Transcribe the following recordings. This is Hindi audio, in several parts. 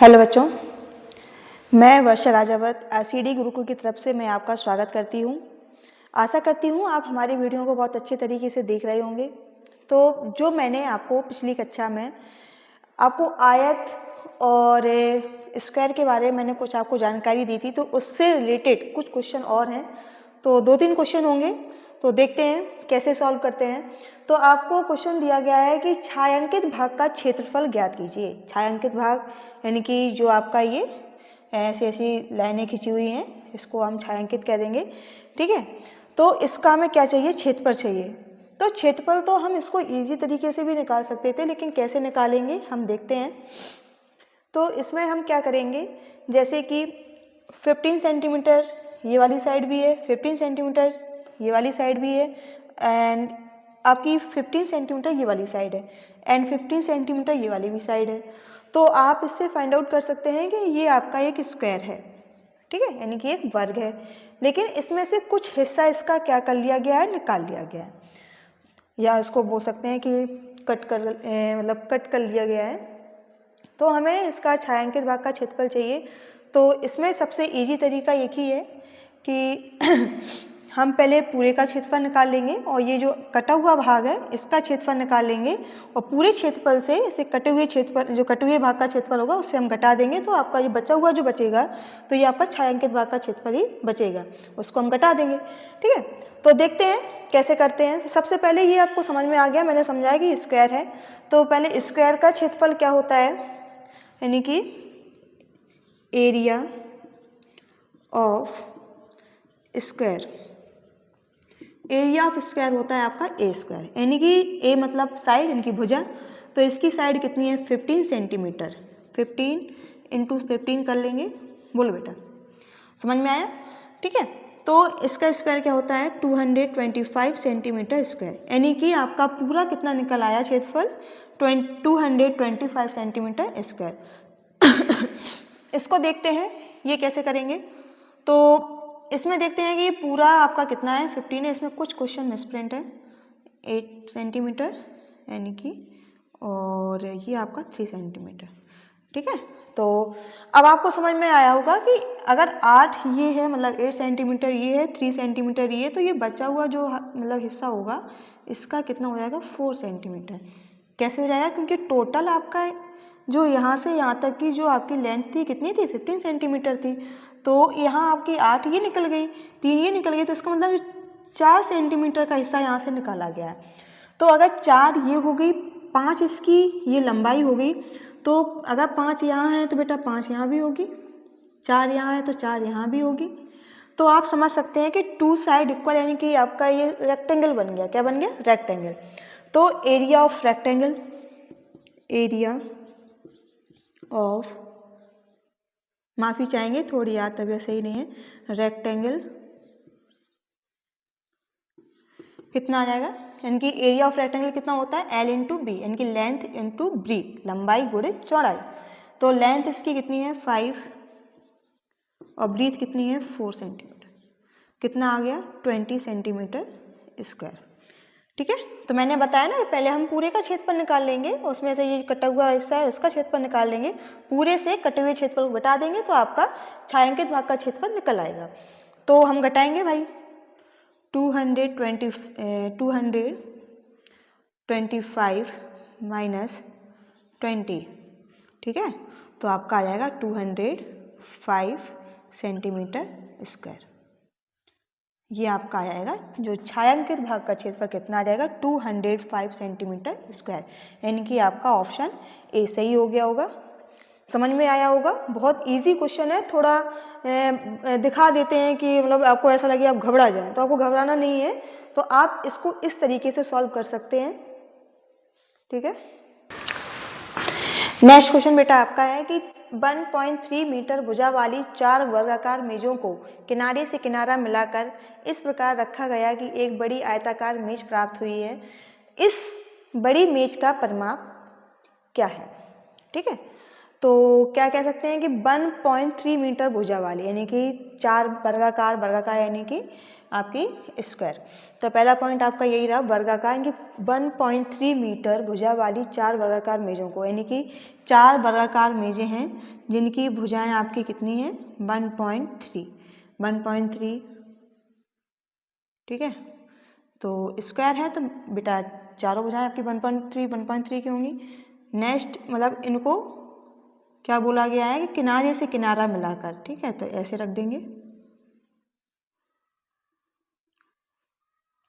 हेलो बच्चों, मैं वर्षा राजावत आरसीडी गुरुकुल की तरफ से मैं आपका स्वागत करती हूँ। आशा करती हूँ आप हमारी वीडियो को बहुत अच्छे तरीके से देख रहे होंगे। तो जो मैंने आपको पिछली कक्षा में आपको आयत और स्क्वायर के बारे में मैंने कुछ आपको जानकारी दी थी, तो उससे रिलेटेड कुछ क्वेश्चन और हैं। तो 2-3 क्वेश्चन होंगे, तो देखते हैं कैसे सॉल्व करते हैं। तो आपको क्वेश्चन दिया गया है कि छायांकित भाग का क्षेत्रफल ज्ञात कीजिए। छायांकित भाग यानी कि जो आपका ये ऐसी ऐसी लाइनें खिंची हुई हैं, इसको हम छायांकित कह देंगे, ठीक है। तो इसका हमें क्या चाहिए, क्षेत्रफल चाहिए। तो क्षेत्रफल तो हम इसको इजी तरीके से भी निकाल सकते थे, लेकिन कैसे निकालेंगे हम देखते हैं। तो इसमें हम क्या करेंगे, जैसे कि 15 सेंटीमीटर ये वाली साइड भी है, 15 सेंटीमीटर ये वाली साइड भी है, एंड आपकी 15 सेंटीमीटर ये वाली साइड है, एंड 15 सेंटीमीटर ये वाली भी साइड है। तो आप इससे फाइंड आउट कर सकते हैं कि ये आपका एक स्क्वायर है, ठीक है, यानी कि एक वर्ग है। लेकिन इसमें से कुछ हिस्सा इसका क्या कर लिया गया है, निकाल लिया गया है, या इसको बोल सकते हैं कि कट कर लिया गया है। तो हमें इसका छायांकित भाग का क्षेत्रफल चाहिए। तो इसमें सबसे इजी तरीका एक ही है कि हम पहले पूरे का क्षेत्रफल निकाल लेंगे और ये जो कटा हुआ भाग है इसका क्षेत्रफल निकाल लेंगे, और पूरे क्षेत्रफल से इसे कटे हुए भाग का क्षेत्रफल होगा उससे हम घटा देंगे। तो आपका ये बचा हुआ जो बचेगा, तो ये आपका छायांकित भाग का क्षेत्रफल ही बचेगा, उसको हम घटा देंगे, ठीक है। तो देखते हैं कैसे करते हैं। सबसे पहले ये आपको समझ में आ गया, मैंने समझाया कि स्क्वायर है। तो पहले स्क्वायर का क्षेत्रफल क्या होता है, यानी कि area of square. Area of square होता है आपका ए स्क्वायर, यानी कि ए मतलब साइड, यानी कि भुजा। तो इसकी साइड कितनी है, 15 सेंटीमीटर। 15 इंटू 15 कर लेंगे, बोलो बेटा, समझ में आया, ठीक है। तो इसका स्क्वायर क्या होता है, 225 सेंटीमीटर स्क्वायर, यानी कि आपका पूरा कितना निकल आया क्षेत्रफल, 225 सेंटीमीटर स्क्वायर। इसको देखते हैं ये कैसे करेंगे। तो इसमें देखते हैं कि पूरा आपका कितना है, 15 है। इसमें कुछ क्वेश्चन मिसप्रिंट है, 8 सेंटीमीटर यानी कि, और ये आपका 3 सेंटीमीटर, ठीक है। तो अब आपको समझ में आया होगा कि अगर 8 ये है, मतलब 8 सेंटीमीटर ये है, 3 सेंटीमीटर ये, तो ये बचा हुआ जो मतलब हिस्सा होगा इसका कितना हो जाएगा, 4 सेंटीमीटर। कैसे हो जाएगा, क्योंकि टोटल आपका जो यहाँ से यहाँ तक की जो आपकी लेंथ थी कितनी थी, 15 सेंटीमीटर थी। तो यहाँ आपकी 8 ये निकल गई, 3 ये निकल गई, तो इसका मतलब 4 सेंटीमीटर का हिस्सा यहाँ से निकाला गया है। तो अगर 4 ये हो गई, 5 इसकी ये लंबाई हो गई, तो अगर 5 यहाँ है तो बेटा 5 यहाँ भी होगी, 4 यहाँ है तो 4 यहाँ भी होगी। तो आप समझ सकते हैं कि 2 साइड इक्वल, यानी कि आपका ये रेक्टेंगल बन गया। क्या बन गया, रेक्टेंगल। तो area of rectangle, area of, माफ़ी चाहेंगे थोड़ी याद तबीयत सही नहीं है, रेक्टेंगल कितना आ जाएगा, यानी कि एरिया ऑफ रेक्टेंगल कितना होता है, L इंटू बी, यानी कि लेंथ इंटू ब्रीथ, लंबाई गुणे चौड़ाई। तो लेंथ इसकी कितनी है 5 और ब्रीथ कितनी है 4 सेंटीमीटर, कितना आ गया 20 सेंटीमीटर स्क्वायर, ठीक है। तो मैंने बताया ना, पहले हम पूरे का क्षेत्रफल निकाल लेंगे, उसमें से ये कटा हुआ हिस्सा है उसका क्षेत्रफल निकाल लेंगे, पूरे से कटे हुए क्षेत्रफल को घटा देंगे, तो आपका छायांकित भाग का क्षेत्रफल निकल आएगा। तो हम घटाएंगे भाई, 225 माइनस 20, ठीक है। तो आपका आ जाएगा 205 सेंटीमीटर स्क्वायर। ये आपका आ जाएगा जो छायांकित भाग का क्षेत्रफल कितना आ जाएगा, 205 सेंटीमीटर स्क्वायर, यानी कि आपका ऑप्शन ए सही हो गया होगा। समझ में आया होगा, बहुत इजी क्वेश्चन है। थोड़ा दिखा देते हैं कि मतलब आपको ऐसा लगे आप घबरा जाएं, तो आपको घबराना नहीं है। तो आप इसको इस तरीके से सॉल्व कर सकते हैं, ठीक है। नेक्स्ट क्वेश्चन बेटा आपका है कि 1.3 मीटर भुजा वाली 4 वर्गाकार मेजों को किनारे से किनारा मिलाकर इस प्रकार रखा गया कि एक बड़ी आयताकार मेज प्राप्त हुई है। इस बड़ी मेज का परिमाप क्या है, ठीक है। तो क्या कह सकते हैं कि 1.3 मीटर भुजा वाली, यानी कि 4 वर्गाकार यानी कि आपकी स्क्वायर। तो पहला पॉइंट आपका यही रहा, वर्गाकार, यानी कि 1.3 मीटर भुजा वाली 4 वर्गाकार मेज़ों को, यानी कि 4 वर्गाकार मेज़ें हैं जिनकी भुजाएं आपकी कितनी हैं, 1.3, ठीक है। तो स्क्वायर है तो बेटा चारों भुजाएं आपकी 1.3 की होंगी। नेक्स्ट मतलब इनको क्या बोला गया है कि किनारे से किनारा मिलाकर, ठीक है, तो ऐसे रख देंगे,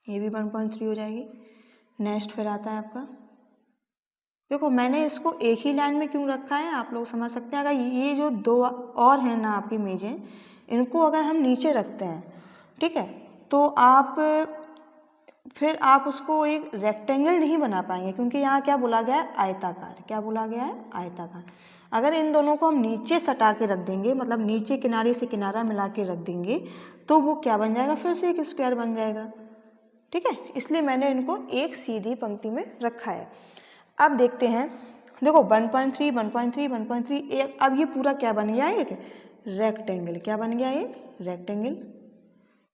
ये भी 1.3 हो जाएगी। नेक्स्ट फिर आता है आपका, देखो मैंने इसको एक ही लाइन में क्यों रखा है आप लोग समझ सकते हैं। अगर ये जो 2 और हैं ना आपकी मेजें, इनको अगर हम नीचे रखते हैं, ठीक है, तो फिर आप उसको एक रेक्टेंगल नहीं बना पाएंगे, क्योंकि यहाँ क्या बोला गया है, आयताकार। क्या बोला गया है, आयताकार। अगर इन दोनों को हम नीचे सटा के रख देंगे, मतलब नीचे किनारे से किनारा मिला के रख देंगे, तो वो क्या बन जाएगा, फिर से एक स्क्वायर बन जाएगा, ठीक है। इसलिए मैंने इनको एक सीधी पंक्ति में रखा है। अब देखते हैं, देखो 1.3, 1.3, 1.3, एक, अब ये पूरा क्या बन गया, एक रेक्टेंगल। क्या बन गया, एक रेक्टेंगल,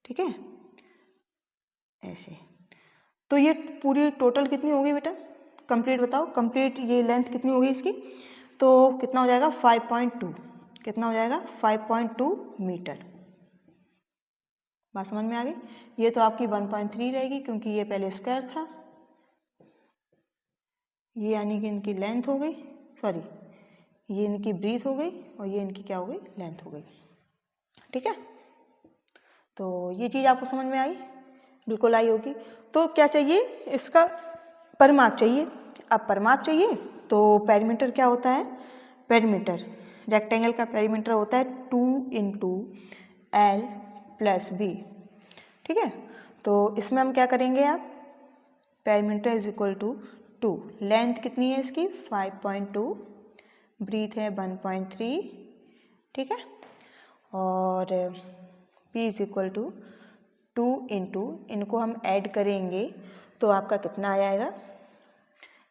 ठीक है, ऐसे। तो ये पूरी टोटल कितनी होगी बेटा, कंप्लीट बताओ, कंप्लीट ये लेंथ कितनी होगी इसकी, तो कितना हो जाएगा 5.2, कितना हो जाएगा 5.2 मीटर। बात समझ में आ गई। ये तो आपकी 1.3 रहेगी क्योंकि ये पहले स्क्वायर था, ये यानी कि इनकी लेंथ हो गई, सॉरी ये इनकी ब्रीथ हो गई और ये इनकी क्या हो गई, लेंथ हो गई, ठीक है। तो ये चीज़ आपको समझ में आई, बिल्कुल आई होगी। तो क्या चाहिए, इसका परिमाप चाहिए। अब परिमाप चाहिए तो पेरीमीटर क्या होता है, पेरीमीटर रेक्टेंगल का पेरीमीटर होता है 2 × L + B, ठीक है। तो इसमें हम क्या करेंगे, आप पेरीमीटर = 2, लेंथ कितनी है इसकी 5.2, ब्रीथ है 1.3, ठीक है, और P = 2 × इनको हम ऐड करेंगे तो आपका कितना आ जाएगा,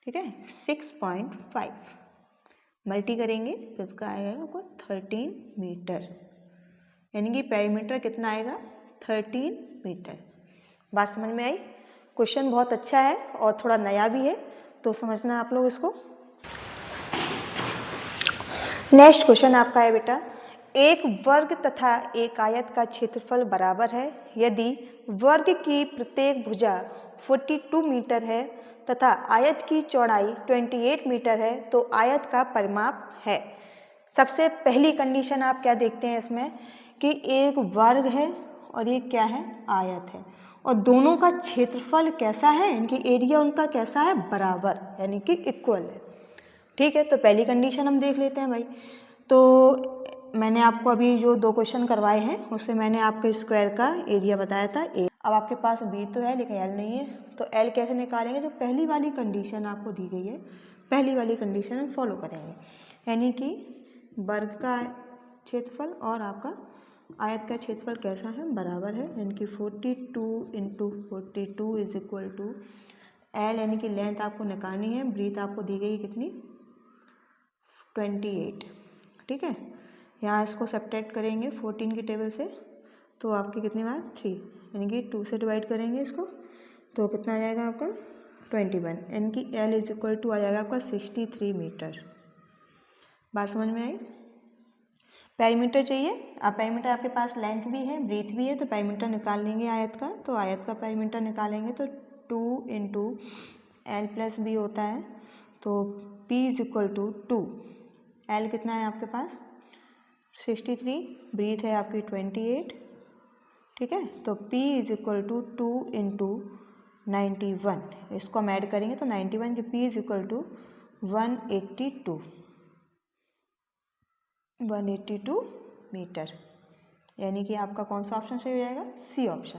ठीक है, 6.5, मल्टी करेंगे तो इसका आएगा आपको 13 मीटर, यानी कि पेरीमीटर कितना आएगा, 13 मीटर। बात समझ में आई। क्वेश्चन बहुत अच्छा है और थोड़ा नया भी है, तो समझना आप लोग इसको। नेक्स्ट क्वेश्चन आपका है बेटा, एक वर्ग तथा एक आयत का क्षेत्रफल बराबर है यदि वर्ग की प्रत्येक भुजा 42 मीटर है तथा आयत की चौड़ाई 28 मीटर है, तो आयत का परिमाप है। सबसे पहली कंडीशन आप क्या देखते हैं इसमें कि एक वर्ग है और ये क्या है, आयत है, और दोनों का क्षेत्रफल कैसा है, इनकी एरिया उनका कैसा है, बराबर, यानी कि इक्वल है, ठीक है। तो पहली कंडीशन हम देख लेते हैं भाई। तो मैंने आपको अभी जो 2 क्वेश्चन करवाए हैं उससे मैंने आपको स्क्वायर का एरिया बताया था। अब आपके पास बी तो है लेकिन एल नहीं है, तो एल कैसे निकालेंगे, जो पहली वाली कंडीशन आपको दी गई है, पहली वाली कंडीशन हम फॉलो करेंगे, यानी कि वर्ग का क्षेत्रफल और आपका आयत का क्षेत्रफल कैसा है, बराबर है, यानी कि 42 × 42 = एल, यानी कि लेंथ आपको निकालनी है, ब्रीथ आपको दी गई कितनी 28, ठीक है। यहाँ इसको सब्ट्रैक्ट करेंगे 14 की टेबल से, तो आपकी कितनी बात 3, यानी कि 2 से डिवाइड करेंगे इसको, तो कितना आ जाएगा आपका 21, यानी कि L = आ जाएगा आपका 63 मीटर। बात समझ में आई। पेरीमीटर चाहिए, अब पेरीमीटर आपके पास लेंथ भी है, ब्रीथ भी है, तो पेरीमीटर निकाल लेंगे आयत का, तो आयत का पेरीमीटर निकालेंगे तो 2 × L + B होता है, तो P = 2, L कितना है आपके पास 63, ब्रीथ है आपकी 28, ठीक है, तो P = 2 × 91, इसको हम ऐड करेंगे तो 91 के P = 182 मीटर, यानी कि आपका कौन सा ऑप्शन सही हो जाएगा, सी ऑप्शन।